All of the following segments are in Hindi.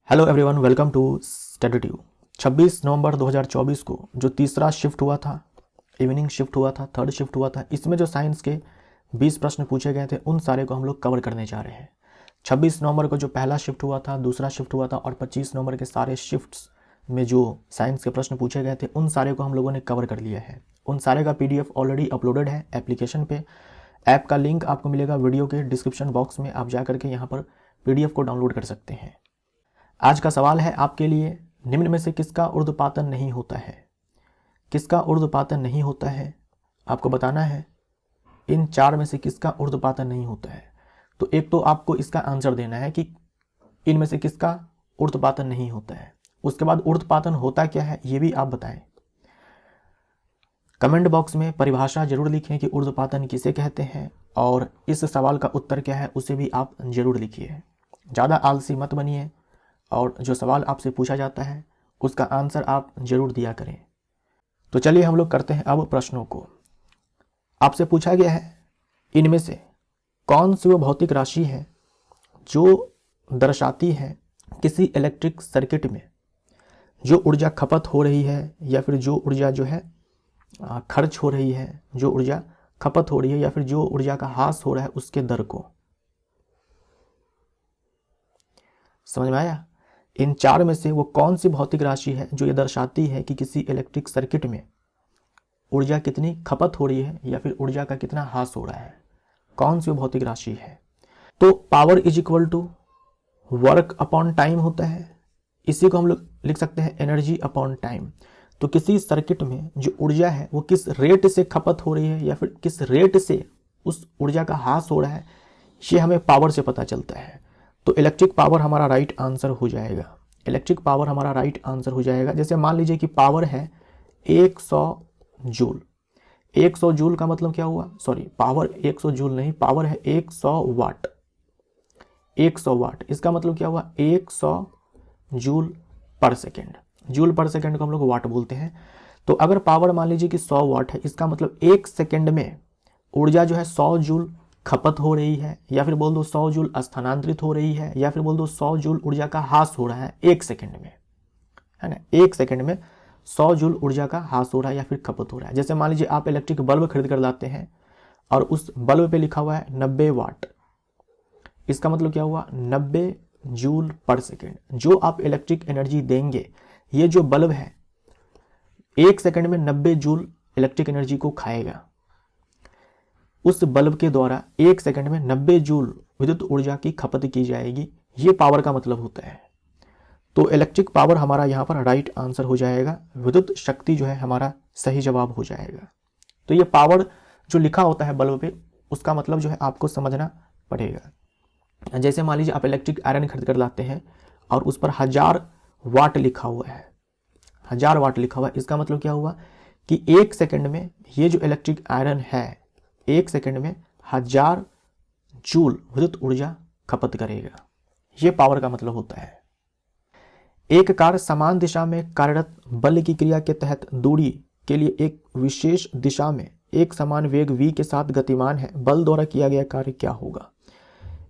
Hello everyone, welcome to Study Tube. 26 नवंबर 2024 को जो तीसरा शिफ्ट हुआ था, इवनिंग शिफ्ट हुआ था, थर्ड शिफ्ट हुआ था, इसमें जो साइंस के 20 प्रश्न पूछे गए थे उन सारे को हम लोग कवर करने जा रहे हैं। 26 नवंबर को जो पहला शिफ्ट हुआ था, दूसरा शिफ्ट हुआ था और 25 नवंबर के सारे शिफ्ट्स में जो साइंस के प्रश्न पूछे गए थे उन सारे को हम लोगों ने कवर कर लिया है। उन सारे का PDF ऑलरेडी अपलोडेड है एप्लीकेशन पे। ऐप का लिंक आपको मिलेगा वीडियो के डिस्क्रिप्शन बॉक्स में, आप जा करके यहाँ पर PDF को डाउनलोड कर सकते हैं। आज का सवाल है आपके लिए, निम्न में से किसका ऊर्ध्वपातन नहीं होता है? किसका ऊर्ध्वपातन नहीं होता है आपको बताना है। इन चार में से किसका ऊर्ध्वपातन नहीं होता है? तो एक तो आपको इसका आंसर देना है कि इनमें से किसका ऊर्ध्वपातन नहीं होता है। उसके बाद ऊर्ध्वपातन होता क्या है ये भी आप बताएं। कमेंट बॉक्स में परिभाषा जरूर लिखें कि ऊर्ध्वपातन किसे कहते हैं, और इस सवाल का उत्तर क्या है उसे भी आप जरूर लिखिए। ज़्यादा आलसी मत बनिए और जो सवाल आपसे पूछा जाता है उसका आंसर आप जरूर दिया करें। तो चलिए हम लोग करते हैं अब प्रश्नों को। आपसे पूछा गया है, इनमें से कौन सी वो भौतिक राशि है जो दर्शाती है किसी इलेक्ट्रिक सर्किट में जो ऊर्जा खपत हो रही है या फिर जो ऊर्जा जो है खर्च हो रही है, जो ऊर्जा खपत हो रही है या फिर जो ऊर्जा का ह्रास हो रहा है उसके दर को। समझ में आया? इन चार में से वो कौन सी भौतिक राशि है जो ये दर्शाती है कि किसी इलेक्ट्रिक सर्किट में ऊर्जा कितनी खपत हो रही है या फिर ऊर्जा का कितना ह्रास हो रहा है? कौन सी वो भौतिक राशि है? तो power is equal to work upon time होता है। इसी को हम लोग लिख सकते हैं एनर्जी अपॉन टाइम। तो किसी सर्किट में जो ऊर्जा है वो किस रेट से खपत हो रही है या फिर किस रेट से उस ऊर्जा का ह्रास हो रहा है, ये हमें पावर से पता चलता है। तो इलेक्ट्रिक पावर हमारा राइट आंसर हो जाएगा। इलेक्ट्रिक पावर हमारा राइट आंसर हो जाएगा। जैसे मान लीजिए कि पावर है 100 जूल। 100 जूल का मतलब क्या हुआ? सॉरी, पावर 100 जूल नहीं, पावर है 100 वाट। 100 वाट इसका मतलब क्या हुआ? 100 जूल पर सेकेंड। जूल पर सेकेंड को हम लोग वाट बोलते हैं। तो अगर पावर मान लीजिए कि 100 वाट है, इसका मतलब 1 सेकेंड में ऊर्जा जो है 100 जूल खपत हो रही है, या फिर बोल दो 100 जूल स्थानांतरित हो रही है, या फिर बोल दो 100 जूल ऊर्जा का ह्रास हो रहा है 1 सेकेंड में, है ना। 1 सेकेंड में 100 जूल ऊर्जा का ह्रास हो रहा है या फिर खपत हो रहा है। जैसे मान लीजिए आप इलेक्ट्रिक बल्ब खरीद कर लाते हैं और उस बल्ब पे लिखा हुआ है 90 वाट। इसका मतलब क्या हुआ? 90 जूल पर सेकेंड जो आप इलेक्ट्रिक एनर्जी देंगे, ये जो बल्ब है 1 सेकेंड में 90 जूल इलेक्ट्रिक एनर्जी को खाएगा। उस बल्ब के द्वारा 1 सेकंड में 90 जूल विद्युत ऊर्जा की खपत की जाएगी। ये पावर का मतलब होता है। तो इलेक्ट्रिक पावर हमारा यहाँ पर राइट आंसर हो जाएगा। विद्युत शक्ति जो है हमारा सही जवाब हो जाएगा। तो ये पावर जो लिखा होता है बल्ब पे, उसका मतलब जो है आपको समझना पड़ेगा। जैसे मान लीजिए आप इलेक्ट्रिक आयरन खरीद कर लाते हैं और उस पर 1000 वाट लिखा हुआ है। 1000 वाट लिखा हुआ है, इसका मतलब क्या हुआ कि 1 सेकंड में ये जो इलेक्ट्रिक आयरन है 1 सेकंड में 1000 जूल विद्युत ऊर्जा खपत करेगा। यह पावर का मतलब होता है। एक कार समान दिशा में कार्यरत बल की क्रिया के तहत दूरी के लिए एक विशेष दिशा में एक समान वेग v के साथ गतिमान है। बल द्वारा किया गया कार्य क्या होगा?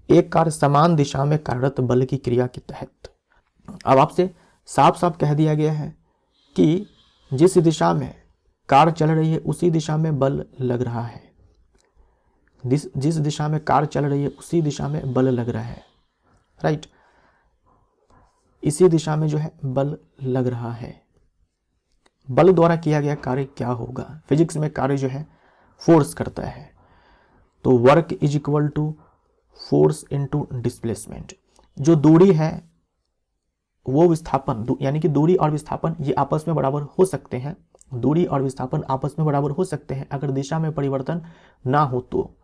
एक कार समान दिशा में कार्यरत बल की क्रिया के तहत, अब आपसे साफ साफ कह दिया गया है कि जिस दिशा में कार चल रही है उसी दिशा में बल लग रहा है। जिस दिशा में कार चल रही है उसी दिशा में बल लग रहा है, राइट। इसी दिशा में जो है बल लग रहा है। बल द्वारा किया गया कार्य क्या होगा? फिजिक्स में कार्य जो है फोर्स करता है। तो work is equal to force into displacement. जो दूरी है वो विस्थापन, यानी कि दूरी और विस्थापन ये आपस में बराबर हो सकते हैं। दूरी और विस्थापन आपस में बराबर हो सकते हैं अगर दिशा में परिवर्तन ना हो तो।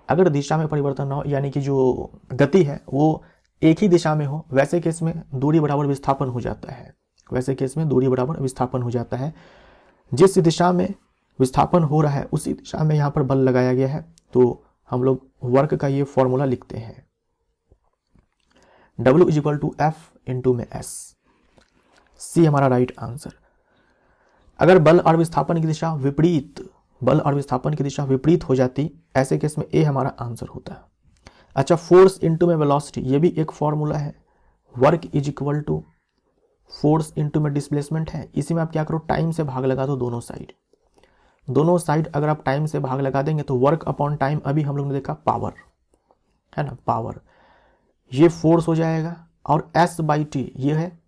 अगर दिशा में परिवर्तन ना हो, यानी कि जो गति है वो एक ही दिशा में हो, वैसे केस में दूरी बराबर विस्थापन हो जाता है। वैसे केस में दूरी बराबर विस्थापन हो जाता है। जिस दिशा में विस्थापन हो रहा है उसी दिशा में यहाँ पर बल लगाया गया है। तो हम लोग वर्क का ये फॉर्मूला लिखते हैं, W is equal to F into में S। सी हमारा राइट आंसर। अगर बल और विस्थापन की दिशा विपरीत हो जाती, ऐसे केस में ए हमारा आंसर होता है। अच्छा, फोर्स इनटू में वेलोसिटी, ये भी एक फॉर्मूला है। Work is equal to force into में डिस्प्लेसमेंट है, इसी में आप क्या करो, टाइम से भाग लगा दो दोनों साइड। दोनों साइड अगर आप टाइम से भाग लगा देंगे तो वर्क अपॉन टाइम, अभी हम लोग ने देखा पावर है ना, पावर, ये फोर्स हो जाएगा। और S बाई टी ये है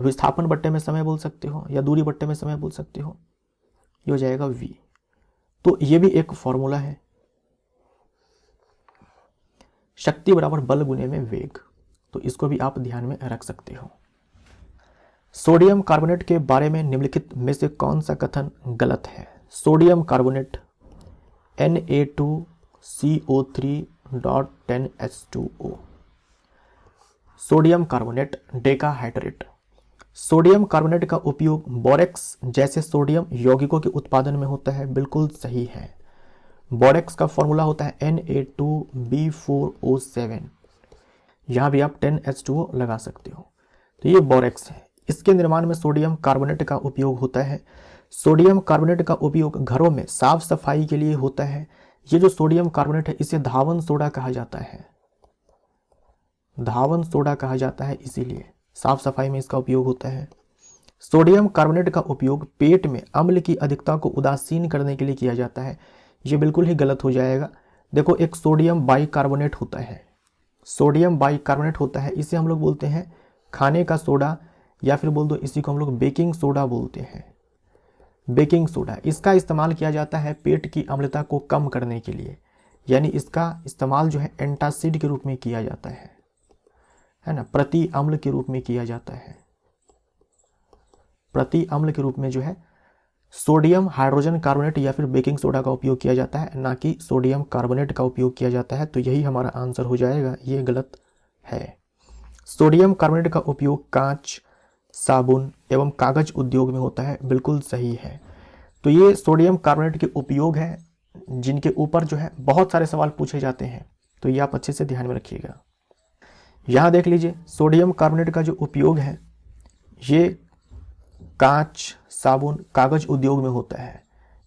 विस्थापन बट्टे में समय बोल सकते हो या दूरी बट्टे में समय बोल सकते हो, ये हो जाएगा V। तो ये भी एक फॉर्मूला है, शक्ति बराबर बल गुने में वेग, तो इसको भी आप ध्यान में रख सकते हो। सोडियम कार्बोनेट के बारे में निम्नलिखित में से कौन सा कथन गलत है? Sodium carbonate Na2CO3.10H2O, sodium carbonate decahydrate. Sodium carbonate का उपयोग बोरेक्स जैसे सोडियम यौगिकों के उत्पादन में होता है, बिल्कुल सही है। बोरेक्स का फॉर्मूला होता है Na2B4O7, यहाँ भी आप 10H2O लगा सकते हो, तो ये बोरेक्स है। इसके निर्माण में सोडियम कार्बोनेट का उपयोग होता है। सोडियम कार्बोनेट का उपयोग घरों में साफ सफाई के लिए होता है। ये जो सोडियम कार्बोनेट है इसे धावन सोडा कहा जाता है, धावन सोडा कहा जाता है, इसीलिए साफ सफाई में इसका उपयोग होता है। सोडियम कार्बोनेट का उपयोग पेट में अम्ल की अधिकता को उदासीन करने के लिए किया जाता है, ये बिल्कुल ही गलत हो जाएगा। देखो एक सोडियम बाइकार्बोनेट होता है, सोडियम बाइकार्बोनेट होता है, इसे हम लोग बोलते हैं खाने का सोडा, या फिर बोल दो इसी को हम लोग बेकिंग सोडा बोलते हैं, बेकिंग सोडा। इसका इस्तेमाल किया जाता है पेट की अम्लता को कम करने के लिए, यानी इसका इस्तेमाल जो है एंटासिड के रूप में किया जाता है ना, प्रति अम्ल के रूप में किया जाता है, प्रति अम्ल के रूप में जो है सोडियम हाइड्रोजन कार्बोनेट या फिर बेकिंग सोडा का उपयोग किया जाता है, ना कि सोडियम कार्बोनेट का उपयोग किया जाता है। तो यही हमारा आंसर हो जाएगा, ये गलत है। सोडियम कार्बोनेट का उपयोग कांच, साबुन एवं कागज उद्योग में होता है, बिल्कुल सही है। तो ये सोडियम कार्बोनेट के उपयोग है जिनके ऊपर जो है बहुत सारे सवाल पूछे जाते हैं, तो ये आप अच्छे से ध्यान में रखिएगा। यहाँ देख लीजिए सोडियम कार्बोनेट का जो उपयोग है ये कांच, साबुन, कागज उद्योग में होता है।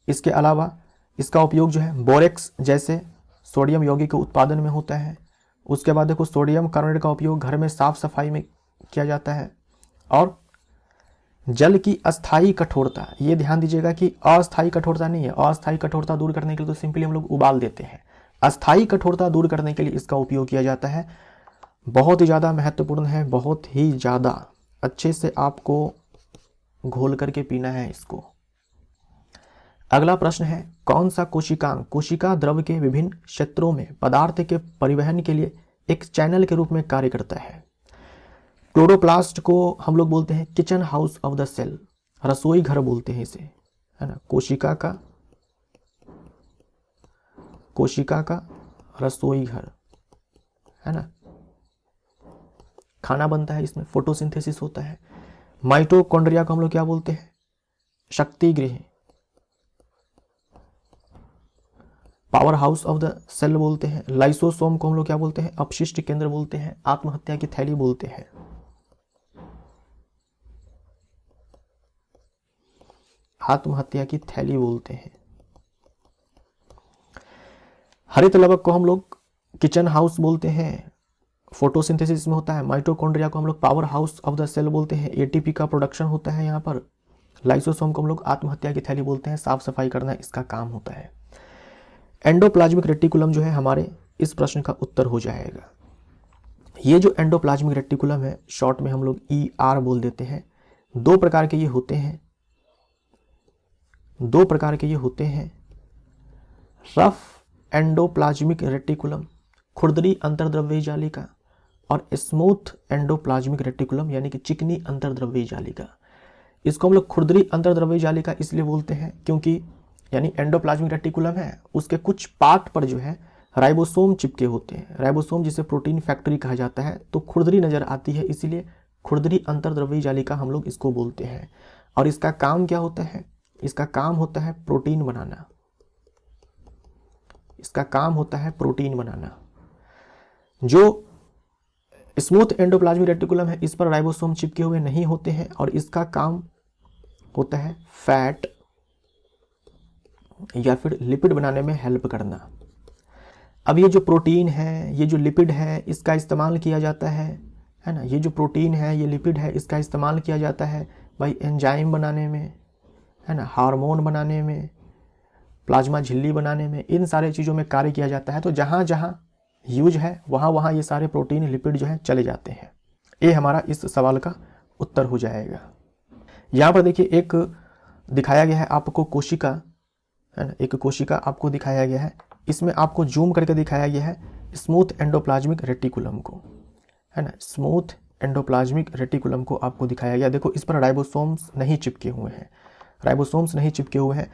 इसके अलावा इसका उपयोग जो है बोरेक्स जैसे सोडियम यौगिक के उत्पादन में होता है। उसके बाद देखो सोडियम कार्बोनेट का उपयोग घर में साफ सफाई में किया जाता है। और जल की अस्थायी कठोरता, ये ध्यान दीजिएगा कि अस्थायी कठोरता नहीं है, अस्थायी कठोरता दूर करने के लिए तो सिंपली हम लोग उबाल देते हैं, अस्थायी कठोरता दूर करने के लिए इसका उपयोग किया जाता है। बहुत ही ज़्यादा महत्वपूर्ण है, बहुत ही ज़्यादा, अच्छे से आपको घोल करके पीना है इसको। अगला प्रश्न है कौन सा कोशिकांग कोशिका द्रव के विभिन्न क्षेत्रों में पदार्थ के परिवहन के लिए एक चैनल के रूप में कार्य करता है? क्लोरोप्लास्ट को हम लोग बोलते हैं kitchen house of the cell, रसोई घर बोलते हैं इसे, है ना, कोशिका का रसोई घर, है ना, खाना बनता है इसमें, फोटोसिंथेसिस होता है। माइटोकॉन्ड्रिया को हम लोग क्या बोलते हैं? शक्ति गृह, power house of the cell बोलते हैं। लाइसोसोम को हम लोग क्या बोलते हैं? अपशिष्ट केंद्र बोलते हैं, आत्महत्या की थैली बोलते हैं। आत्महत्या की थैली बोलते हैं। हरित लवक को हम लोग किचन हाउस बोलते हैं, फोटोसिंथेसिस में होता है। माइटोकॉन्ड्रिया को हम लोग power house of the cell बोलते हैं, एटीपी का प्रोडक्शन होता है यहाँ पर। लाइसोसोम को हम लोग आत्महत्या की थैली बोलते हैं, साफ सफाई करना इसका काम होता है। एंडोप्लाज्मिक रेटिकुलम जो है हमारे इस प्रश्न का उत्तर हो जाएगा। ये जो एंडोप्लाज्मिक रेटिकुलम है, शॉर्ट में हम लोग ER बोल देते हैं। दो प्रकार के ये होते हैं, रफ एंडोप्लाज्मिक रेटिकुलम खुरदरी अंतर्द्रव्यी जालिका, और स्मूथ एंडोप्लाज्मिक रेटिकुलम यानी कि चिकनी अंतर्द्रव्यी जालिका। इसको हम लोग खुरदरी अंतर्द्रव्यी जालिका इसलिए बोलते हैं क्योंकि यानी एंडोप्लाज्मिक रेटिकुलम है, उसके कुछ पार्ट पर जो है राइबोसोम चिपके होते हैं। राइबोसोम जिसे प्रोटीन फैक्ट्री कहा जाता है, तो खुरदरी नजर आती है, इसीलिए खुरदरी अंतर्द्रव्यी जालिका हम लोग इसको बोलते हैं। और इसका काम क्या होता है? इसका काम होता है प्रोटीन बनाना। इसका काम होता है प्रोटीन बनाना। जो स्मूथ एंडोप्लाज्मिक रेटिकुलम है, इस पर राइबोसोम चिपके हुए नहीं होते हैं और इसका काम होता है फैट या फिर लिपिड बनाने में हेल्प करना। अब ये जो प्रोटीन है, ये जो लिपिड है, इसका इस्तेमाल किया जाता है है ना। ये जो प्रोटीन है, ये लिपिड है, इसका इस्तेमाल किया जाता है भाई एंजाइम बनाने में, है ना, हार्मोन बनाने में, प्लाज्मा झिल्ली बनाने में, इन सारे चीज़ों में कार्य किया जाता है। तो जहाँ जहाँ यूज है वहाँ वहाँ ये सारे प्रोटीन लिपिड जो है चले जाते हैं। ये हमारा इस सवाल का उत्तर हो जाएगा। यहाँ पर देखिए एक दिखाया गया है आपको कोशिका, है ना, एक कोशिका आपको दिखाया गया है। इसमें आपको जूम करके दिखाया गया है स्मूथ एंडोप्लाज्मिक रेटिकुलम को, है ना, स्मूथ एंडोप्लाज्मिक रेटिकुलम को आपको दिखाया गया। देखो इस पर राइबोसोम्स नहीं चिपके हुए हैं, राइबोसोम्स नहीं चिपके हुए हैं।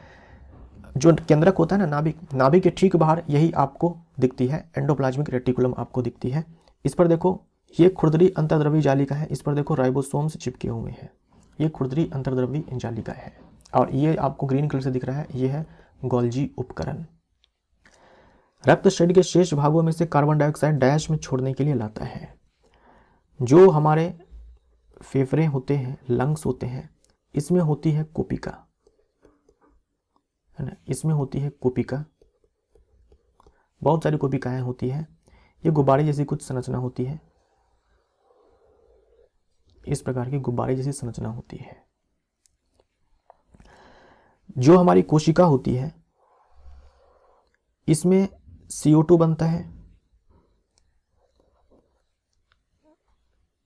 जो केंद्रक होता है ना नाभिक, नाभिक के ठीक बाहर यही आपको दिखती है, एंडोप्लाज्मिक रेटिकुलम आपको दिखती है। इस पर देखो ये खुरदरी अंतर्द्रव्य जालिका है, इस पर देखो राइबोसोम्स चिपके हुए हैं, ये खुरदरी अंतर्द्रव्य जालिका है। और ये आपको ग्रीन कलर से दिख रहा है, ये है गोल्जी उपकरण। रक्त शरीर के शेष भागों में से कार्बन डाइऑक्साइड डैश में छोड़ने के लिए लाता है। जो हमारे फेफड़े होते हैं, लंग्स होते हैं, इसमें होती है कोपिका, है ना, इसमें होती है कोपिका, बहुत सारी कोपिकाएं होती है। ये गुब्बारे जैसी कुछ संरचना होती है, इस प्रकार की गुब्बारे जैसी संरचना होती है। जो हमारी कोशिका होती है इसमें CO2 बनता है,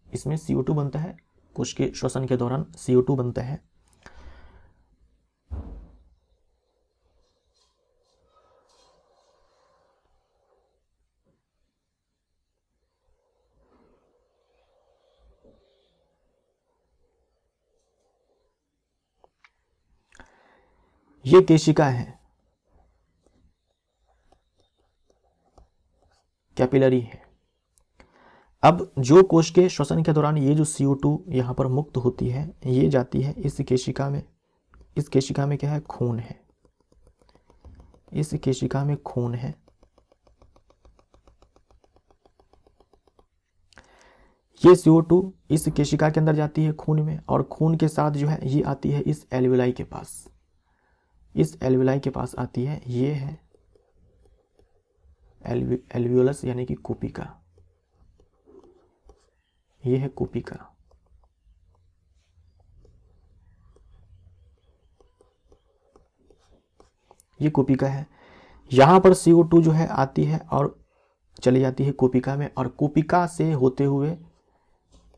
इसमें CO2 बनता है, कोश के श्वसन के दौरान CO2 बनता है। ये केशिका है, कैपिलरी है। अब जो कोश के श्वसन के दौरान ये जो CO2 यहाँ पर मुक्त होती है, ये जाती है इस केशिका में। इस केशिका में क्या है? खून है, इस केशिका में खून है। ये CO2 इस केशिका के अंदर जाती है खून में, और खून के साथ जो है ये आती है इस एल्वियोलाई के पास, इस एल्वियोलाई के पास आती है। ये है एल्वियोलस यानी कि कोपिका, ये है कोपिका। ये कोपिका है। यहां पर CO2 जो है आती है और चली जाती है कोपिका में, और कोपिका से होते हुए,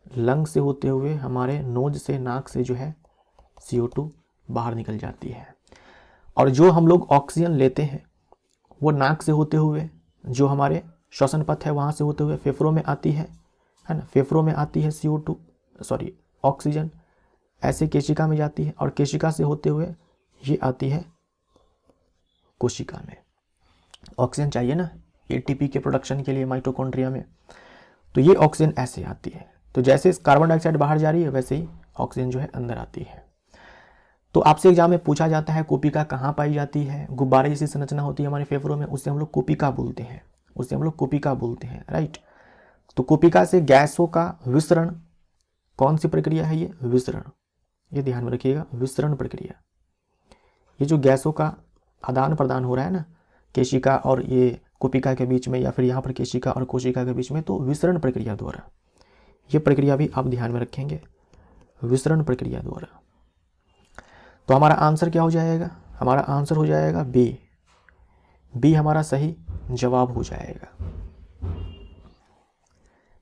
लंग से होते हुए, हमारे नोज से, नाक से जो है CO2 बाहर निकल जाती है। और जो हम लोग ऑक्सीजन लेते हैं वो नाक से होते हुए, जो हमारे श्वसन पथ है वहाँ से होते हुए फेफड़ों में आती है ना, फेफड़ों में आती है ऑक्सीजन, ऐसे केशिका में जाती है, और केशिका से होते हुए ये आती है कोशिका में। ऑक्सीजन चाहिए ना ATP के प्रोडक्शन के लिए माइटोकॉन्ड्रिया में, तो ये ऑक्सीजन ऐसे आती है। तो जैसे कार्बन डाइऑक्साइड बाहर जा रही है वैसे ही ऑक्सीजन जो है अंदर आती है। तो आपसे एग्जाम में पूछा जाता है कोपिका कहाँ पाई जाती है? गुब्बारे जैसी संरचना होती है हमारे फेफड़ों में, उसे हम लोग कोपिका बोलते हैं, उसे हम लोग कोपिका बोलते हैं, राइट। तो कोपिका से गैसों का विसरण, कौन सी प्रक्रिया है ये? विसरण, ये ध्यान में रखिएगा, विसरण प्रक्रिया। ये जो गैसों का आदान प्रदान हो रहा है ना केशिका और ये कोपिका के बीच में, या फिर यहाँ पर केशिका और कोशिका के बीच में, तो विसरण प्रक्रिया द्वारा, ये प्रक्रिया भी आप ध्यान में रखेंगे, विसरण प्रक्रिया द्वारा। तो हमारा आंसर क्या हो जाएगा? हमारा आंसर हो जाएगा बी, बी हमारा सही जवाब हो जाएगा।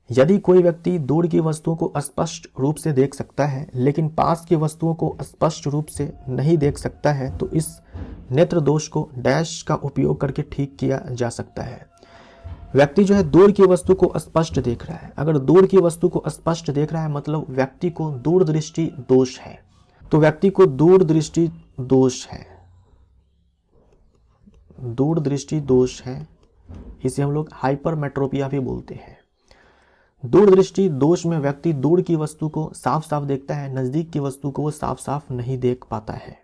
यदि कोई व्यक्ति दूर की वस्तुओं को स्पष्ट रूप से देख सकता है लेकिन पास की वस्तुओं को स्पष्ट रूप से नहीं देख सकता है, तो इस नेत्र दोष को डैश का उपयोग करके ठीक किया जा सकता है। व्यक्ति जो है दूर की वस्तु को स्पष्ट देख रहा है। अगर दूर की वस्तु को स्पष्ट देख रहा है मतलब व्यक्ति को दूरदृष्टि दोष है। तो व्यक्ति को दूरदृष्टि दोष है, दूरदृष्टि दोष है, इसे हम लोग हाइपरमेट्रोपिया भी बोलते हैं। दूरदृष्टि दोष में व्यक्ति दूर की वस्तु को साफ साफ देखता है, नजदीक की वस्तु को वो साफ साफ नहीं देख पाता है।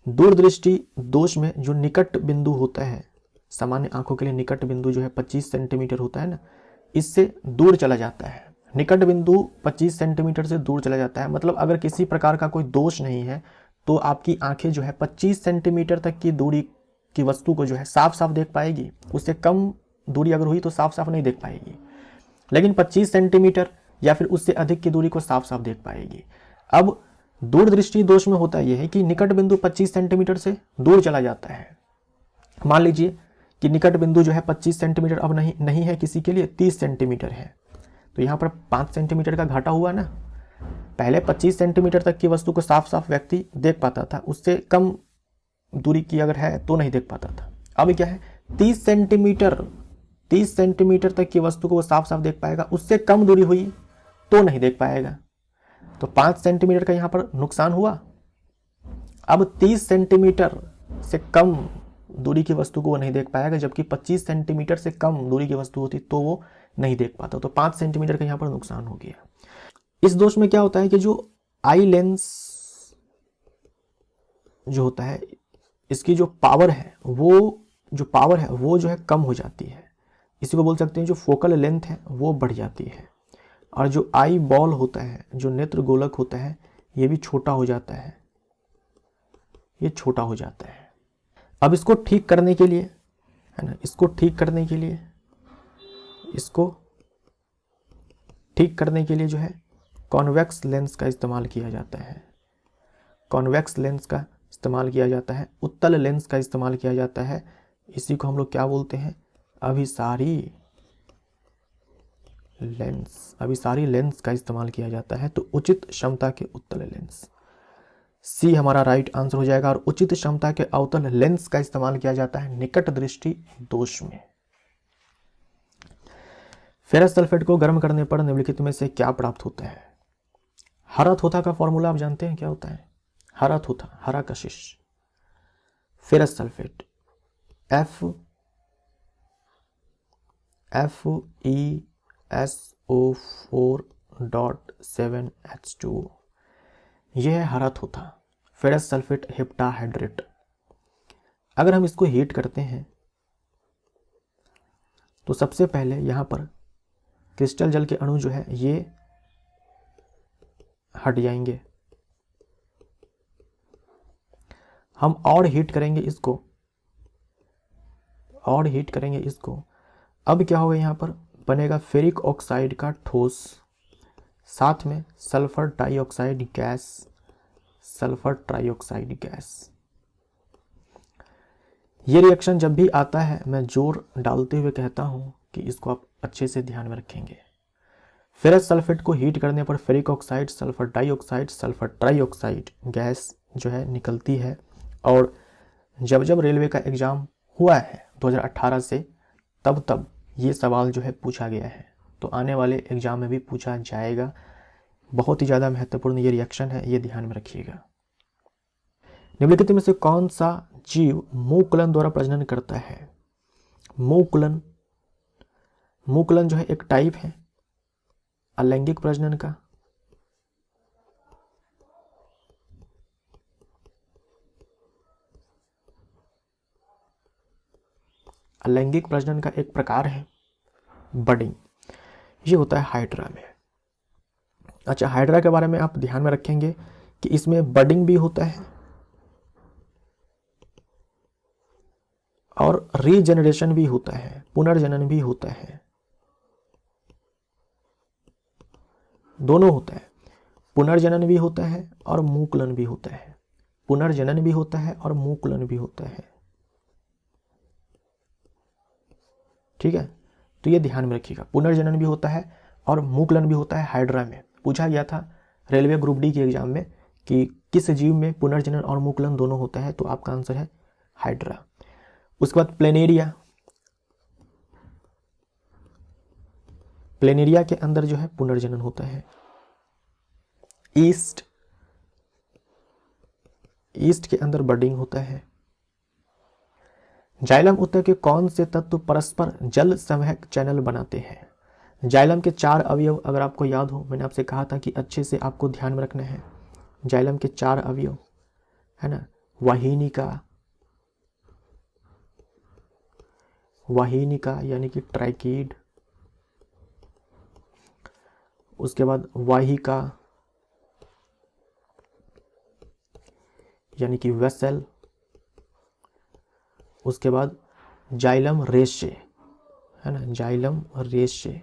दूरदृष्टि दोष में जो निकट बिंदु होता है, सामान्य आंखों के लिए निकट बिंदु जो है 25 सेंटीमीटर होता है ना, इससे दूर चला जाता है। निकट बिंदु 25 सेंटीमीटर से दूर चला जाता है, मतलब अगर किसी प्रकार का कोई दोष नहीं है तो आपकी आंखें जो है 25 सेंटीमीटर तक की दूरी की वस्तु को जो है साफ साफ देख पाएगी। उससे कम दूरी अगर हुई तो साफ साफ नहीं देख पाएगी। लेकिन 25 सेंटीमीटर या फिर उससे अधिक की दूरी को साफ साफ देख पाएगी। अब दूरदृष्टि दोष में होता यह है कि निकट बिंदु 25 सेंटीमीटर से दूर चला जाता है। मान लीजिए कि निकट बिंदु जो है 25 सेंटीमीटर अब नहीं है किसी के लिए, 30 सेंटीमीटर है, तो यहाँ पर 5 सेंटीमीटर का घाटा हुआ ना। पहले 25 सेंटीमीटर तक की वस्तु को साफ साफ व्यक्ति देख पाता था, उससे कम दूरी की अगर है तो नहीं देख पाता था। अब क्या है, 30 सेंटीमीटर तक की वस्तु को वो साफ साफ देख पाएगा, उससे कम दूरी हुई तो नहीं देख पाएगा। तो 5 सेंटीमीटर का यहाँ पर नुकसान हुआ। अब 30 सेंटीमीटर से कम दूरी की वस्तु को वो नहीं देख पाएगा, जबकि 25 सेंटीमीटर से कम दूरी की वस्तु होती तो वो नहीं देख पाता। तो 5 सेंटीमीटर का यहाँ पर नुकसान हो गया। इस दोष में क्या होता है कि जो आई लेंस जो होता है, इसकी जो पावर है वो जो है कम हो जाती है। इसी को बोल सकते हैं जो फोकल लेंथ है वो बढ़ जाती है, और जो आई बॉल होता है, जो नेत्र गोलक होता है, ये भी छोटा हो जाता है, ये छोटा हो जाता है। अब इसको ठीक करने के लिए, है ना, इसको ठीक करने के लिए जो है कॉन्वेक्स लेंस का इस्तेमाल किया जाता है। कॉन्वेक्स लेंस का इस्तेमाल किया जाता है, उत्तल लेंस का इस्तेमाल किया जाता है। इसी को हम लोग क्या बोलते हैं, अभिसारी लेंस का इस्तेमाल किया जाता है। तो उचित क्षमता के उत्तल लेंस, सी हमारा राइट आंसर हो जाएगा। और उचित क्षमता के अवतल लेंस का इस्तेमाल किया जाता है निकट दृष्टि दोष में। फेरस सल्फेट को गर्म करने पर निम्नलिखित में से क्या प्राप्त होता है। हरा थोथा का फॉर्मूला आप जानते हैं क्या होता है। हरा थोथा, हरा कशिश, फेरस सल्फेट FeSO4.7H2O, यह है हरा थोथा, फेरस सल्फेट हेप्टाहाइड्रेट। अगर हम इसको हीट करते हैं तो सबसे पहले यहाँ पर क्रिस्टल जल के अणु जो है ये हट जाएंगे। हम और हीट करेंगे इसको, अब क्या होगा, यहाँ पर बनेगा फेरिक ऑक्साइड का ठोस, साथ में सल्फर ट्राइऑक्साइड गैस। ये रिएक्शन जब भी आता है मैं जोर डालते हुए कहता हूं कि इसको आप अच्छे से ध्यान में रखेंगे। फेरस सल्फेट को हीट करने पर ferric oxide, sulphur dioxide, sulphur trioxide gas जो है निकलती है। और जब रेलवे का एग्जाम हुआ है 2018 से, तब ये सवाल जो है पूछा गया है, तो आने वाले एग्जाम में भी पूछा जाएगा। बहुत ही ज़्यादा महत्वपूर्ण ये रिएक्शन है, ये ध्यान में रखिएगा। निम्नलिखित में से कौन सा जीव मूकुलन द्वारा प्रजनन करता है। मूकुलन जो है एक टाइप है अलैंगिक प्रजनन का। अलैंगिक प्रजनन का एक प्रकार है बडिंग, ये होता है हाइड्रा में। अच्छा, हाइड्रा के बारे में आप ध्यान में रखेंगे कि इसमें बडिंग भी होता है और रीजनरेशन भी होता है, पुनर्जनन भी होता है, दोनों होता है। पुनर्जनन भी होता है और मूकुलन भी होता है। पुनर्जनन भी होता है और मूकुलन भी होता है। ठीक है, तो ये ध्यान में रखिएगा, पुनर्जनन भी होता है और मूकुलन भी होता है। हाइड्रा में पूछा गया था रेलवे ग्रुप डी के एग्जाम में कि किस जीव में पुनर्जनन और मूकुलन दोनों होता है, तो आपका आंसर है हाइड्रा। उसके बाद प्लेनेरिया के अंदर जो है पुनर्जनन होता है। ईस्ट के अंदर बडिंग होता है। जाइलम उत्तक के कौन से तत्व परस्पर जल संवहक चैनल बनाते हैं। जाइलम के 4 अवयव अगर आपको याद हो, मैंने आपसे कहा था कि अच्छे से आपको ध्यान में रखना है। जाइलम के 4 अवयव है ना, वाहिनिका यानी कि ट्राइकीड, उसके बाद वाहिका यानी कि वेसल, उसके बाद जाइलम रेशे है ना, जाइलम रेशे,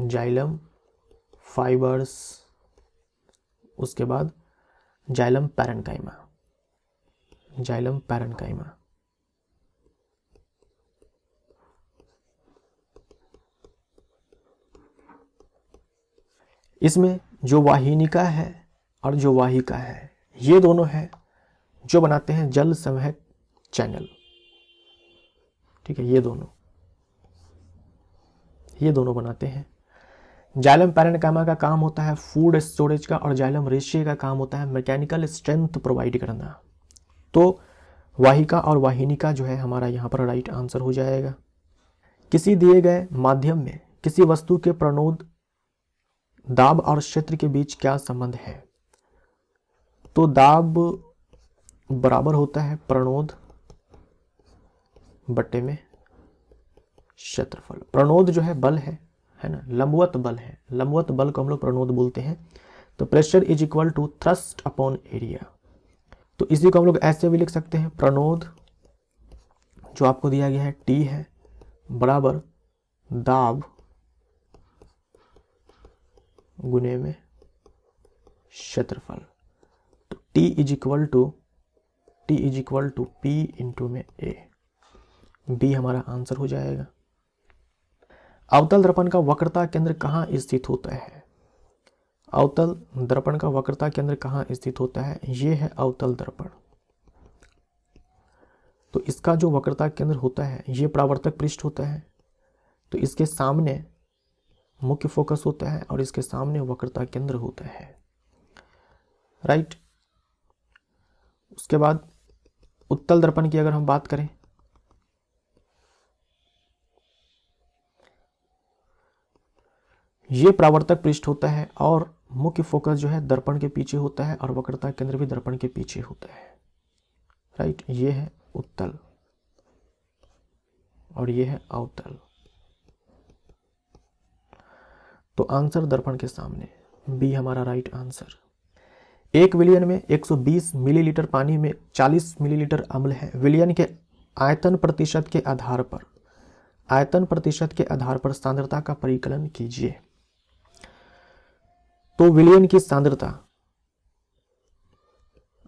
जाइलम फाइबर्स, उसके बाद जाइलम पैरेन्काइमा, जाइलम पैरेन्काइमा। इसमें जो वाहिनिका है और जो वाहिका है, ये दोनों हैं जो बनाते हैं जल संवहक चैनल। ठीक है, ये दोनों बनाते हैं। जाइलम पैरेन्काइमा का काम होता है फूड स्टोरेज का, और जाइलम रेशिया का काम होता है मैकेनिकल स्ट्रेंथ प्रोवाइड करना। तो वाहिका और वाहिनिका जो है हमारा यहाँ पर राइट आंसर हो जाएगा। किसी दिए गए माध्यम में किसी वस्तु के प्रणोद दाब और क्षेत्र के बीच क्या संबंध है? तो दाब बराबर होता है प्रणोद बट्टे में क्षेत्रफल। प्रणोद जो है बल है ना, लंबवत बल है, लंबवत बल को हम लोग प्रणोद बोलते हैं। तो pressure is equal to thrust upon area. तो इसी को हम लोग ऐसे भी लिख सकते हैं, प्रणोद जो आपको दिया गया है टी है बराबर दाब गुने में क्षेत्रफल। तो T is equal to P into में A। B हमारा आंसर हो जाएगा। अवतल दर्पण का वक्रता केंद्र कहाँ स्थित होता है? अवतल दर्पण का वक्रता केंद्र कहाँ स्थित होता है? ये है अवतल दर्पण। तो इसका जो वक्रता केंद्र होता है ये परावर्तक पृष्ठ होता है। तो इसके सामने मुख्य फोकस होता है और इसके सामने वक्रता केंद्र होता है। राइट। उसके बाद उत्तल दर्पण की अगर हम बात करें, ये परावर्तक पृष्ठ होता है और मुख्य फोकस जो है दर्पण के पीछे होता है और वक्रता केंद्र भी दर्पण के पीछे होता है। राइट, ये है उत्तल और ये है अवतल। तो आंसर दर्पण के सामने, बी हमारा राइट आंसर। 1 विलियन में 120 मिलीलीटर पानी में 40 मिलीलीटर अम्ल है। विलियन के आयतन प्रतिशत के आधार पर सांद्रता का परिकलन कीजिए। तो विलियन की सांद्रता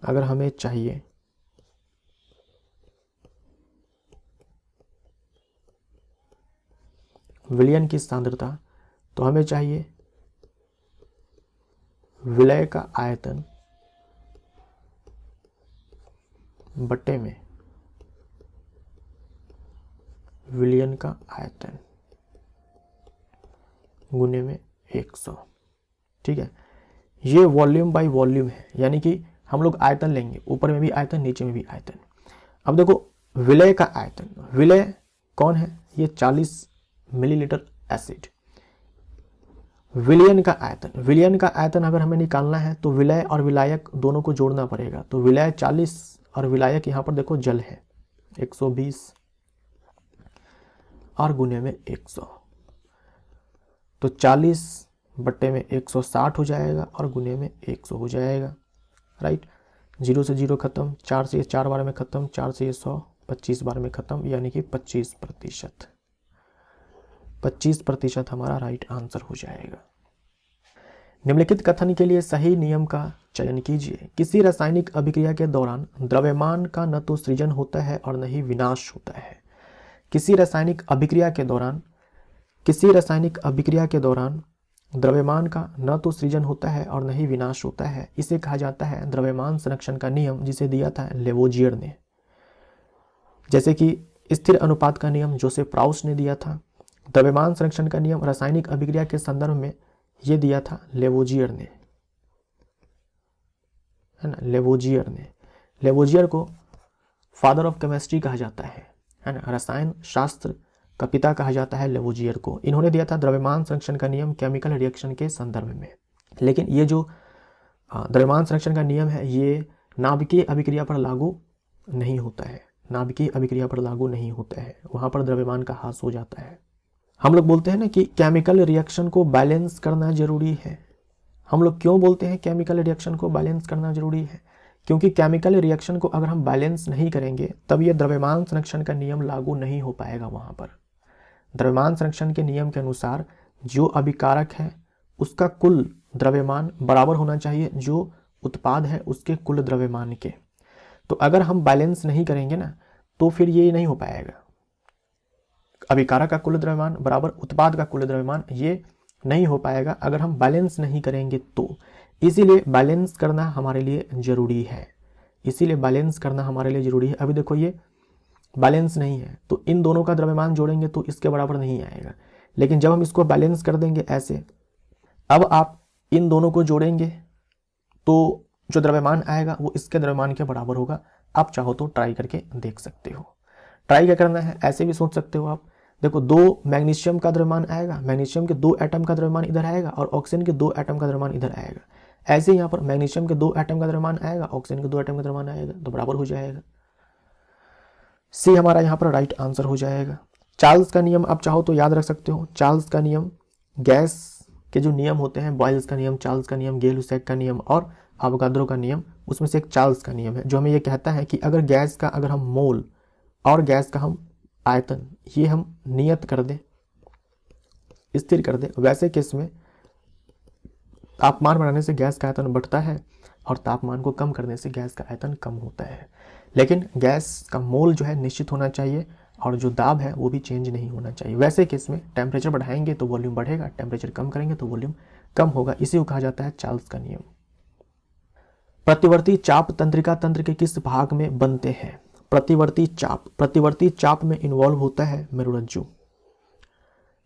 अगर हमें चाहिए, विलियन की सांद्रता, तो हमें चाहिए विलय का आयतन बट्टे में विलियन का आयतन गुने में 100। ठीक है, ये वॉल्यूम बाय वॉल्यूम है, यानी कि हम लोग आयतन लेंगे, ऊपर में भी आयतन नीचे में भी आयतन। अब देखो विलय का आयतन, विलय कौन है? ये 40 मिलीलीटर एसिड। विलयन का आयतन अगर हमें निकालना है तो विलय और विलायक दोनों को जोड़ना पड़ेगा। तो विलय 40 और विलायक यहां पर देखो जल है 120 और गुने में 100। तो 40 बट्टे में 160 हो जाएगा और गुने में 100 हो जाएगा। राइट, 0 से 0 खत्म, 4 से 4 बार में खत्म, 4 से 100, 25 बार में खत्म, यानी कि 25%। 25% हमारा राइट आंसर हो जाएगा। निम्नलिखित कथन के लिए सही नियम का चयन कीजिए। किसी रासायनिक अभिक्रिया के दौरान द्रव्यमान का न तो सृजन होता है और न ही विनाश होता है। किसी रासायनिक अभिक्रिया के दौरान द्रव्यमान का न तो सृजन होता है और न ही विनाश होता है। इसे कहा जाता है द्रव्यमान संरक्षण का नियम, जिसे दिया था लेवोजियर ने। जैसे कि स्थिर अनुपात का नियम जोसेफ प्राउस ने दिया था। द्रव्यमान संरक्षण का नियम रासायनिक अभिक्रिया के संदर्भ में ये दिया था लेवोजियर ने, है ना। लेवोजियर को फादर ऑफ केमिस्ट्री कहा जाता है ना। रसायन शास्त्र का पिता कहा जाता है लेवोजियर को। इन्होंने दिया था द्रव्यमान संरक्षण का नियम केमिकल रिएक्शन के संदर्भ में। लेकिन ये जो द्रव्यमान संरक्षण का नियम है ये नाभिकीय अभिक्रिया पर लागू नहीं होता है। वहां पर द्रव्यमान का ह्रास हो जाता है। हम लोग बोलते हैं ना कि केमिकल रिएक्शन को बैलेंस करना जरूरी है। हम लोग क्यों बोलते हैं केमिकल रिएक्शन को बैलेंस करना जरूरी है? क्योंकि केमिकल रिएक्शन को अगर हम बैलेंस नहीं करेंगे तब ये द्रव्यमान संरक्षण का नियम लागू नहीं हो पाएगा। वहां पर द्रव्यमान संरक्षण के नियम के अनुसार जो अभिकारक है उसका कुल द्रव्यमान बराबर होना चाहिए जो उत्पाद है उसके कुल द्रव्यमान के। तो अगर हम बैलेंस नहीं करेंगे ना तो फिर ये नहीं हो पाएगा। अभिकारक का कुल द्रव्यमान बराबर उत्पाद का कुल द्रव्यमान, ये नहीं हो पाएगा अगर हम बैलेंस नहीं करेंगे तो। इसीलिए बैलेंस करना हमारे लिए ज़रूरी है, इसीलिए बैलेंस करना हमारे लिए ज़रूरी है। अभी देखो ये बैलेंस नहीं है तो इन दोनों का द्रव्यमान जोड़ेंगे तो इसके बराबर नहीं आएगा, लेकिन जब हम इसको बैलेंस कर देंगे ऐसे, अब आप इन दोनों को जोड़ेंगे तो जो द्रव्यमान आएगा वो इसके द्रव्यमान के बराबर होगा। आप चाहो तो ट्राई करके देख सकते हो। ट्राई क्या करना है, ऐसे भी सोच सकते हो आप। देखो 2 मैग्नीशियम का द्रव्यमान आएगा, मैग्नीशियम के 2 एटम का द्रव्यमान इधर आएगा और ऑक्सीजन के 2 एटम का द्रव्यमान इधर आएगा। ऐसे यहाँ पर मैग्नीशियम के 2 एटम का द्रव्यमान आएगा, ऑक्सीजन के 2 एटम का द्रव्यमान आएगा, तो बराबर हो जाएगा। सी हमारा यहाँ पर राइट आंसर हो जाएगा। चार्ल्स का नियम आप चाहो तो याद रख सकते हो। चार्ल्स का नियम, गैस के जो नियम होते हैं, बॉयल्स का नियम, चार्ल्स का नियम, गे-लुसैक का नियम और अवोगाद्रो का नियम, उसमें से एक चार्ल्स का नियम है जो हमें ये कहता है कि अगर गैस का अगर हम मोल और गैस का हम आयतन ये हम नियत कर दें, स्थिर कर दें, वैसे केस में तापमान बढ़ाने से गैस का आयतन बढ़ता है और तापमान को कम करने से गैस का आयतन कम होता है। लेकिन गैस का मोल जो है निश्चित होना चाहिए और जो दाब है वो भी चेंज नहीं होना चाहिए। वैसे केस में टेम्परेचर बढ़ाएंगे तो वॉल्यूम बढ़ेगा, टेम्परेचर कम करेंगे तो वॉल्यूम कम होगा। इसी को कहा जाता है चार्ल्स का नियम। प्रतिवर्ती चाप तंत्रिका तंत्र के किस भाग में बनते हैं? प्रतिवर्ती चाप में इन्वॉल्व होता है मेरुरज्जु।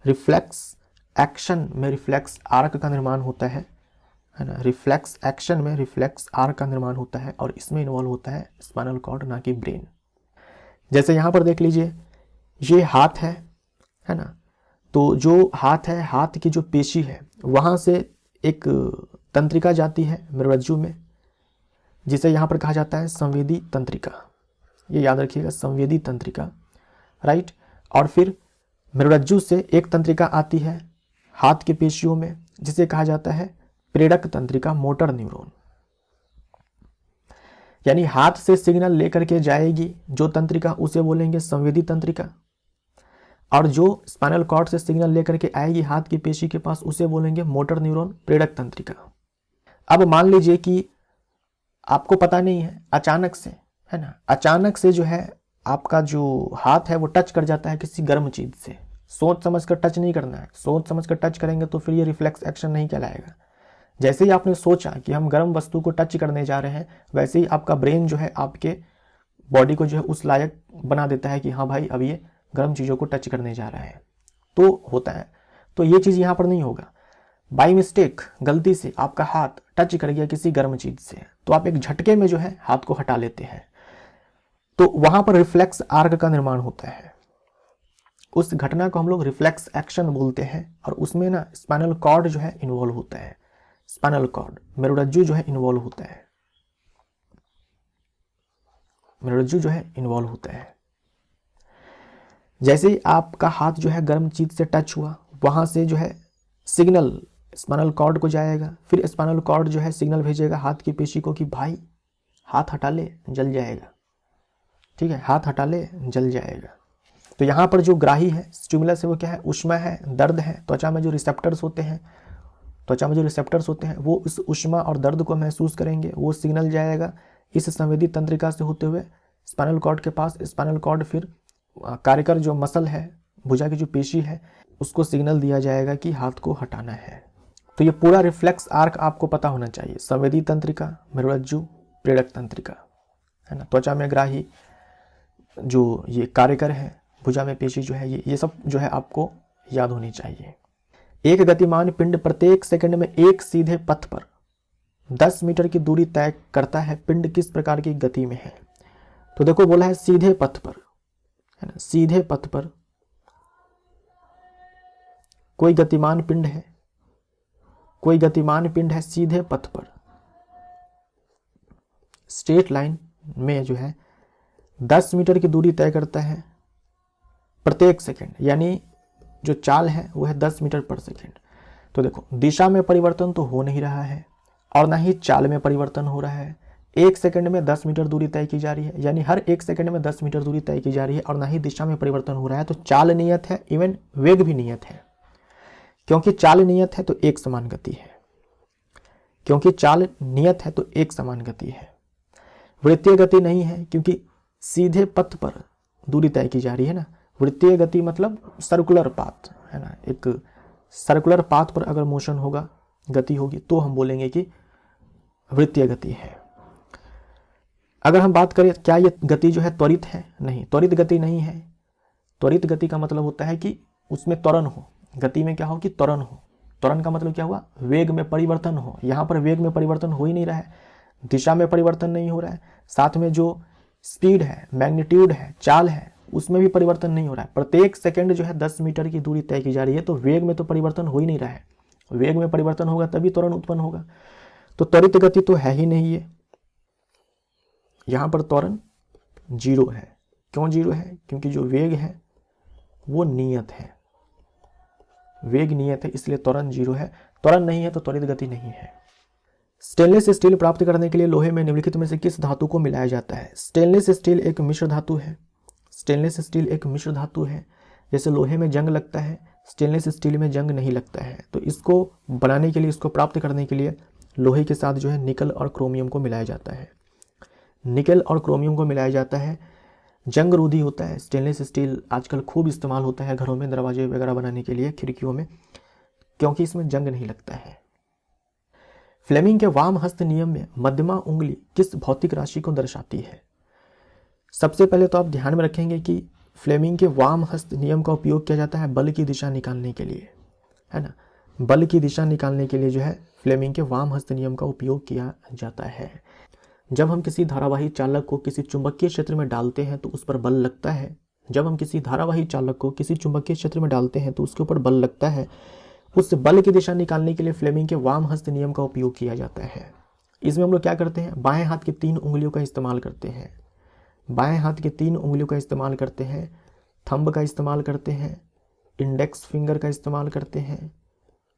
रिफ्लेक्स एक्शन में रिफ्लेक्स आर्क का निर्माण होता है ना। रिफ्लेक्स एक्शन में रिफ्लेक्स आर्क का निर्माण होता है और इसमें इन्वॉल्व होता है स्पाइनल कॉर्ड, ना कि ब्रेन। जैसे यहाँ पर देख लीजिए, ये हाथ है ना, तो जो हाथ है, हाथ की जो पेशी है वहाँ से एक तंत्रिका जाती है मेरुरज्जु में, जिसे यहाँ पर कहा जाता है संवेदी तंत्रिका। ये याद रखिएगा, संवेदी तंत्रिका, राइट। और फिर मेरुरज्जु से एक तंत्रिका आती है हाथ की पेशियों में जिसे कहा जाता है प्रेरक तंत्रिका, मोटर न्यूरॉन। यानी हाथ से सिग्नल लेकर के जाएगी जो तंत्रिका उसे बोलेंगे संवेदी तंत्रिका, और जो स्पाइनल कॉर्ड से सिग्नल लेकर के आएगी हाथ की पेशी के पास उसे बोलेंगे मोटर न्यूरॉन, प्रेरक तंत्रिका। अब मान लीजिए कि आपको पता नहीं है, अचानक से, है ना, अचानक से जो है आपका जो हाथ है वो टच कर जाता है किसी गर्म चीज से। सोच समझ कर टच नहीं करना है, सोच समझ कर टच करेंगे तो फिर ये रिफ्लेक्स एक्शन नहीं कहलाएगा। जैसे ही आपने सोचा कि हम गर्म वस्तु को टच करने जा रहे हैं, वैसे ही आपका ब्रेन जो है आपके बॉडी को जो है उस लायक बना देता है कि हाँ भाई अब ये गर्म चीज़ों को टच करने जा रहा है, तो होता है। तो ये चीज़ यहाँ पर नहीं होगा। बाई मिस्टेक, गलती से आपका हाथ टच कर गया किसी गर्म चीज से, तो आप एक झटके में जो है हाथ को हटा लेते हैं, तो वहां पर रिफ्लेक्स आर्क का निर्माण होता है। उस घटना को हम लोग रिफ्लेक्स एक्शन बोलते हैं और उसमें ना स्पाइनल कॉर्ड जो है इन्वॉल्व होता है। स्पाइनल कॉर्ड, मेरुरज्जु जो है इन्वॉल्व होता है, मेरुरज्जु जो है इन्वॉल्व होता है। जैसे ही आपका हाथ जो है गर्म चीज से टच हुआ, वहां से जो है सिग्नल स्पाइनल कॉर्ड को जाएगा, फिर स्पाइनल कॉर्ड जो है सिग्नल भेजेगा हाथ की पेशी को कि भाई हाथ हटा ले, जल जाएगा। ठीक है, हाथ हटा ले, जल जाएगा। तो यहाँ पर जो ग्राही है, स्टिमुलस है, वो क्या है? ऊष्मा है, दर्द है। त्वचा में जो रिसेप्टर्स होते हैं, वो इस ऊष्मा और दर्द को महसूस करेंगे, वो सिग्नल जाएगा इस संवेदी तंत्रिका से होते हुए स्पाइनल कॉर्ड के पास। स्पाइनल कॉर्ड फिर कार्यकर जो मसल है, भुजा की जो पेशी है, उसको सिग्नल दिया जाएगा कि हाथ को हटाना है। तो ये पूरा रिफ्लेक्स आर्क आपको पता होना चाहिए। संवेदी तंत्रिका, मेरुरज्जु, प्रेरक तंत्रिका, है ना। त्वचा में ग्राही जो ये कार्यकर है, भुजा में पेशी जो है, ये सब जो है आपको याद होनी चाहिए। एक गतिमान पिंड प्रत्येक सेकंड में एक सीधे पथ पर 10 मीटर की दूरी तय करता है। पिंड किस प्रकार की गति में है? तो देखो बोला है सीधे पथ पर, है ना। सीधे पथ पर कोई गतिमान पिंड है, कोई गतिमान पिंड है सीधे पथ पर, स्ट्रेट लाइन में जो है 10 मीटर की दूरी तय करता है प्रत्येक सेकंड, यानी जो चाल है वो है 10 मीटर पर सेकंड। तो देखो दिशा में परिवर्तन तो हो नहीं रहा है और ना ही चाल में परिवर्तन हो रहा है। एक सेकंड में 10 मीटर दूरी तय की जा रही है, यानी हर एक सेकंड में 10 मीटर दूरी तय की जा रही है, और ना ही दिशा में परिवर्तन हो रहा है। तो चाल नियत है, इवन वेग भी नियत है। क्योंकि चाल नियत है तो एक समान गति है, क्योंकि चाल नियत है तो एक समान गति है। वृत्तीय गति नहीं है क्योंकि सीधे पथ पर दूरी तय की जा रही है ना। वृत्तीय गति मतलब सर्कुलर पाथ है ना, एक सर्कुलर पाथ पर अगर मोशन होगा, गति होगी, तो हम बोलेंगे कि वृत्तीय गति है। अगर हम बात करें क्या ये गति जो है त्वरित है, नहीं, त्वरित गति नहीं है। त्वरित गति का मतलब होता है कि उसमें त्वरण हो, गति में क्या हो कि त्वरण हो। त्वरण का मतलब क्या हुआ, वेग में परिवर्तन हो। यहाँ पर वेग में परिवर्तन हो ही नहीं रहा है, दिशा में परिवर्तन नहीं हो रहा है, साथ में जो स्पीड है, मैग्नीट्यूड है, चाल है, उसमें भी परिवर्तन नहीं हो रहा है। प्रत्येक सेकंड जो है 10 मीटर की दूरी तय की जा रही है, तो वेग में तो परिवर्तन हो ही नहीं रहा है। वेग में परिवर्तन होगा तभी त्वरण उत्पन्न होगा। तो त्वरित गति तो है ही नहीं है, यहाँ पर त्वरण 0 है। क्यों 0 है? क्योंकि जो वेग है वो नियत है, वेग नियत है, इसलिए त्वरण 0 है। त्वरण नहीं है तो त्वरित गति नहीं है। स्टेनलेस स्टील प्राप्त करने के लिए लोहे में निम्नलिखित में से किस धातु को मिलाया जाता है? स्टेनलेस स्टील एक मिश्र धातु है। स्टेनलेस स्टील एक मिश्र धातु है। जैसे लोहे में जंग लगता है, स्टेनलेस स्टील में जंग नहीं लगता है। तो इसको बनाने के लिए, इसको प्राप्त करने के लिए लोहे के साथ जो है निकल और क्रोमियम को मिलाया जाता है। निकल और क्रोमियम को मिलाया जाता है, जंग रोधी होता है। स्टेनलेस स्टील आजकल खूब इस्तेमाल होता है घरों में, दरवाजे वगैरह बनाने के लिए, खिड़कियों में, क्योंकि इसमें जंग नहीं लगता है। फ्लेमिंग के वाम हस्त नियम में मध्यमा उंगली किस भौतिक राशि को दर्शाती है? सबसे पहले तो आप ध्यान में रखेंगे कि फ्लेमिंग के वाम हस्त नियम का उपयोग किया जाता है बल की दिशा निकालने के लिए, है ना। बल की दिशा निकालने के लिए जो है फ्लेमिंग के वाम हस्त नियम का उपयोग किया जाता है। जब हम किसी धारावाही चालक को किसी चुंबकीय क्षेत्र में डालते हैं तो उस पर बल लगता है। जब हम किसी धारावाही चालक को किसी चुंबकीय क्षेत्र में डालते हैं तो उसके ऊपर बल लगता है। उस बल की दिशा निकालने के लिए फ्लेमिंग के वाम हस्त नियम का उपयोग किया जाता है। इसमें हम लोग क्या करते हैं, बाएं हाथ की 3 उंगलियों का इस्तेमाल करते हैं। बाएं हाथ की 3 उंगलियों का इस्तेमाल करते हैं, थंब का इस्तेमाल करते हैं, इंडेक्स फिंगर का इस्तेमाल करते हैं,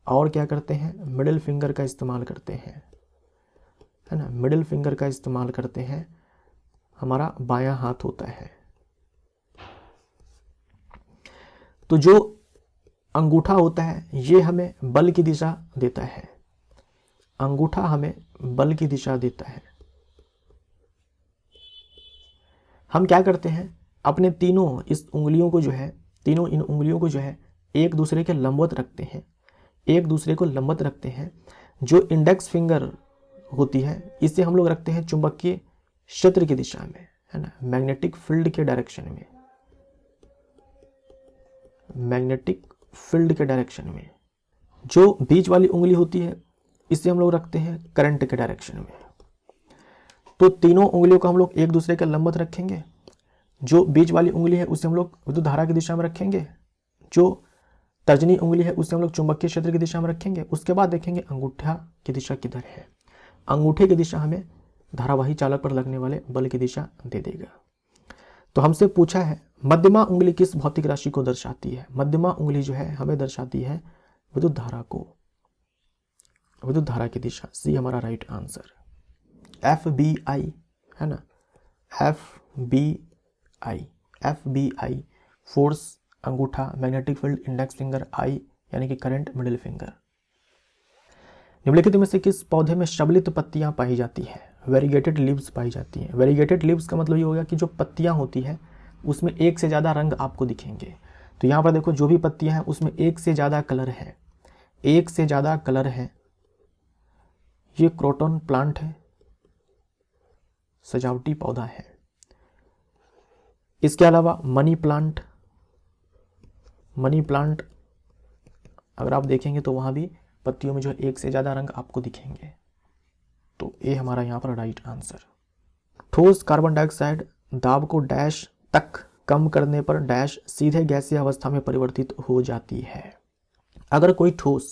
और क्या करते हैं, मिडिल फिंगर का इस्तेमाल करते हैं, है ना। मिडिल फिंगर का इस्तेमाल करते हैं, हमारा बायां हाथ होता है। तो जो अंगूठा होता है ये हमें बल की दिशा देता है। अंगूठा हमें बल की दिशा देता है। हम क्या करते हैं, अपने तीनों इस उंगलियों को जो है, तीनों इन उंगलियों को जो है एक दूसरे के लंबवत रखते हैं, एक दूसरे को लंबवत रखते हैं। जो इंडेक्स फिंगर होती है इसे हम लोग रखते हैं चुंबकीय क्षेत्र की दिशा में, है ना, मैग्नेटिक फील्ड के डायरेक्शन में, मैग्नेटिक फील्ड के डायरेक्शन में। जो बीच वाली उंगली होती है इसे हम लोग रखते हैं करंट के डायरेक्शन में। तो तीनों उंगलियों को हम लोग एक दूसरे के लंबवत रखेंगे। जो बीच वाली उंगली है उसे हम लोग विद्युत धारा की दिशा में रखेंगे। जो तर्जनी उंगली है उसे हम लोग चुंबकीय क्षेत्र की दिशा में रखेंगे। उसके बाद देखेंगे अंगूठा की दिशा किधर है। अंगूठे की दिशा हमें धारावाही चालक पर लगने वाले बल की दिशा दे देगा। तो हमसे पूछा है मध्यमा उंगली किस भौतिक राशि को दर्शाती है? मध्यमा उंगली जो है हमें दर्शाती है विद्युत धारा को, विद्युत धारा की दिशा। सी हमारा राइट आंसर। FBI है ना, FBI, फोर्स अंगूठा, मैग्नेटिक फील्ड इंडेक्स फिंगर, आई यानी कि करंट मिडिल फिंगर। निम्नलिखित में से किस पौधे में शबलित पत्तियां पाई जाती है? वेरीगेटेड लीव्स पाई जाती हैं। वेरीगेटेड लीव्स का मतलब ये हो गया कि जो पत्तियां होती है उसमें एक से ज़्यादा रंग आपको दिखेंगे। तो यहाँ पर देखो जो भी पत्तियां हैं उसमें एक से ज़्यादा कलर है, एक से ज़्यादा कलर है। ये क्रोटन प्लांट है, सजावटी पौधा है। इसके अलावा मनी प्लांट, मनी प्लांट अगर आप देखेंगे तो वहाँ भी पत्तियों में जो एक से ज़्यादा रंग आपको दिखेंगे। तो ये हमारा यहाँ पर राइट आंसर। ठोस कार्बन डाइऑक्साइड दाब को डैश तक कम करने पर डैश सीधे गैसीय अवस्था में परिवर्तित हो जाती है। अगर कोई ठोस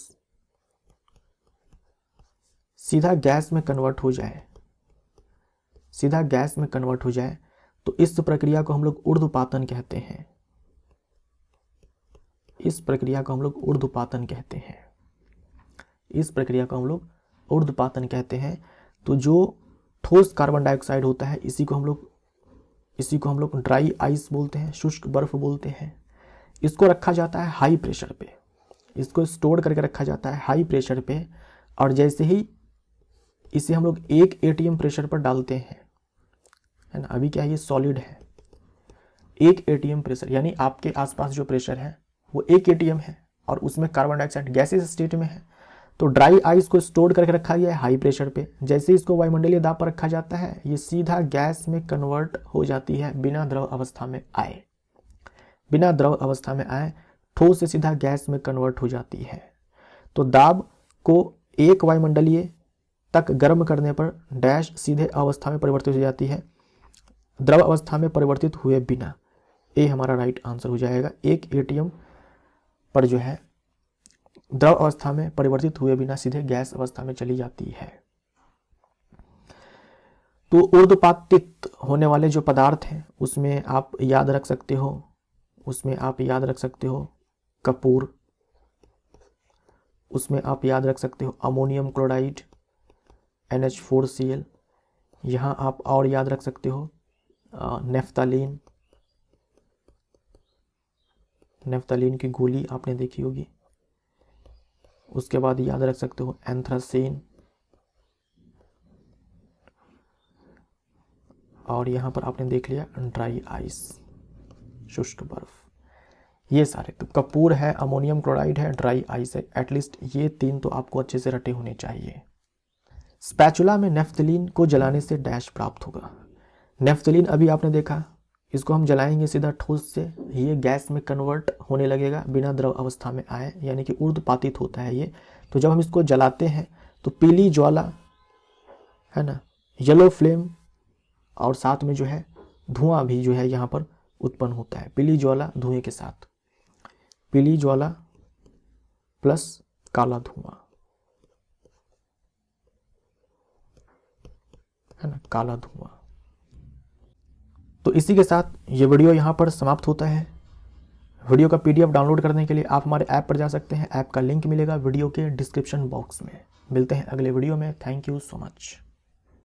सीधा गैस में कन्वर्ट हो जाए, सीधा गैस में कन्वर्ट हो जाए तो इस प्रक्रिया को हम लोग ऊर्ध्वपातन कहते हैं। इस प्रक्रिया को हम लोग ऊर्ध्वपातन कहते हैं। इस प्रक्रिया को हम लोग ऊर्ध्वपातन कहते हैं। तो जो ठोस कार्बन डाइऑक्साइड होता है इसी को हम लोग ड्राई आइस बोलते हैं, शुष्क बर्फ बोलते हैं। इसको रखा जाता है हाई प्रेशर पे। इसको स्टोर करके रखा जाता है हाई प्रेशर पे, और जैसे ही इसे हम लोग 1 atm प्रेशर पर डालते हैं, है ना, अभी क्या है ये सॉलिड है, 1 atm प्रेशर, यानी आपके आसपास जो प्रेशर है वो 1 atm है और उसमें कार्बन डाइऑक्साइड गैसेस स्टेट में है। तो ड्राई आइस को स्टोर करके रखा गया है हाई प्रेशर पे, जैसे इसको वायुमंडलीय दाब पर रखा जाता है ये सीधा गैस में कन्वर्ट हो जाती है बिना द्रव अवस्था में आए, बिना द्रव अवस्था में आए ठोस से सीधा गैस में कन्वर्ट हो जाती है। तो दाब को 1 वायुमंडलीय तक गर्म करने पर डैश सीधे अवस्था में परिवर्तित हो जाती है, द्रव अवस्था में परिवर्तित हुए बिना। ए हमारा राइट आंसर हो जाएगा। 1 atm पर जो है द्रव अवस्था में परिवर्तित हुए बिना सीधे गैस अवस्था में चली जाती है। तो ऊर्ध्वपातित होने वाले जो पदार्थ हैं उसमें आप याद रख सकते हो, उसमें आप याद रख सकते हो कपूर, उसमें आप याद रख सकते हो अमोनियम क्लोराइड NH4Cl, यहाँ आप और याद रख सकते हो नेफ्थलीन, नेफ्थलीन की गोली आपने देखी होगी। उसके बाद याद रख सकते हो एंथ्रासीन, और यहाँ पर आपने देख लिया ड्राई आइस, शुष्क बर्फ। ये सारे तो कपूर है, अमोनियम क्लोराइड है, ड्राई आइस है, एटलीस्ट ये 3 तो आपको अच्छे से रटे होने चाहिए। स्पैचुला में नेफ्थलीन को जलाने से डैश प्राप्त होगा। नेफ्थलीन अभी आपने देखा, इसको हम जलाएंगे सीधा ठोस से, ये गैस में कन्वर्ट होने लगेगा बिना द्रव अवस्था में आए, यानी कि ऊर्ध्वपातित होता है ये। तो जब हम इसको जलाते हैं तो पीली ज्वाला, है ना, येलो फ्लेम, और साथ में जो है धुआं भी जो है यहाँ पर उत्पन्न होता है। पीली ज्वाला धुएं के साथ, पीली ज्वाला प्लस काला धुआं, है ना, काला धुआं। तो इसी के साथ ये वीडियो यहाँ पर समाप्त होता है। वीडियो का PDF डाउनलोड करने के लिए आप हमारे ऐप पर जा सकते हैं। ऐप का लिंक मिलेगा वीडियो के डिस्क्रिप्शन बॉक्स में। मिलते हैं अगले वीडियो में। Thank you so much.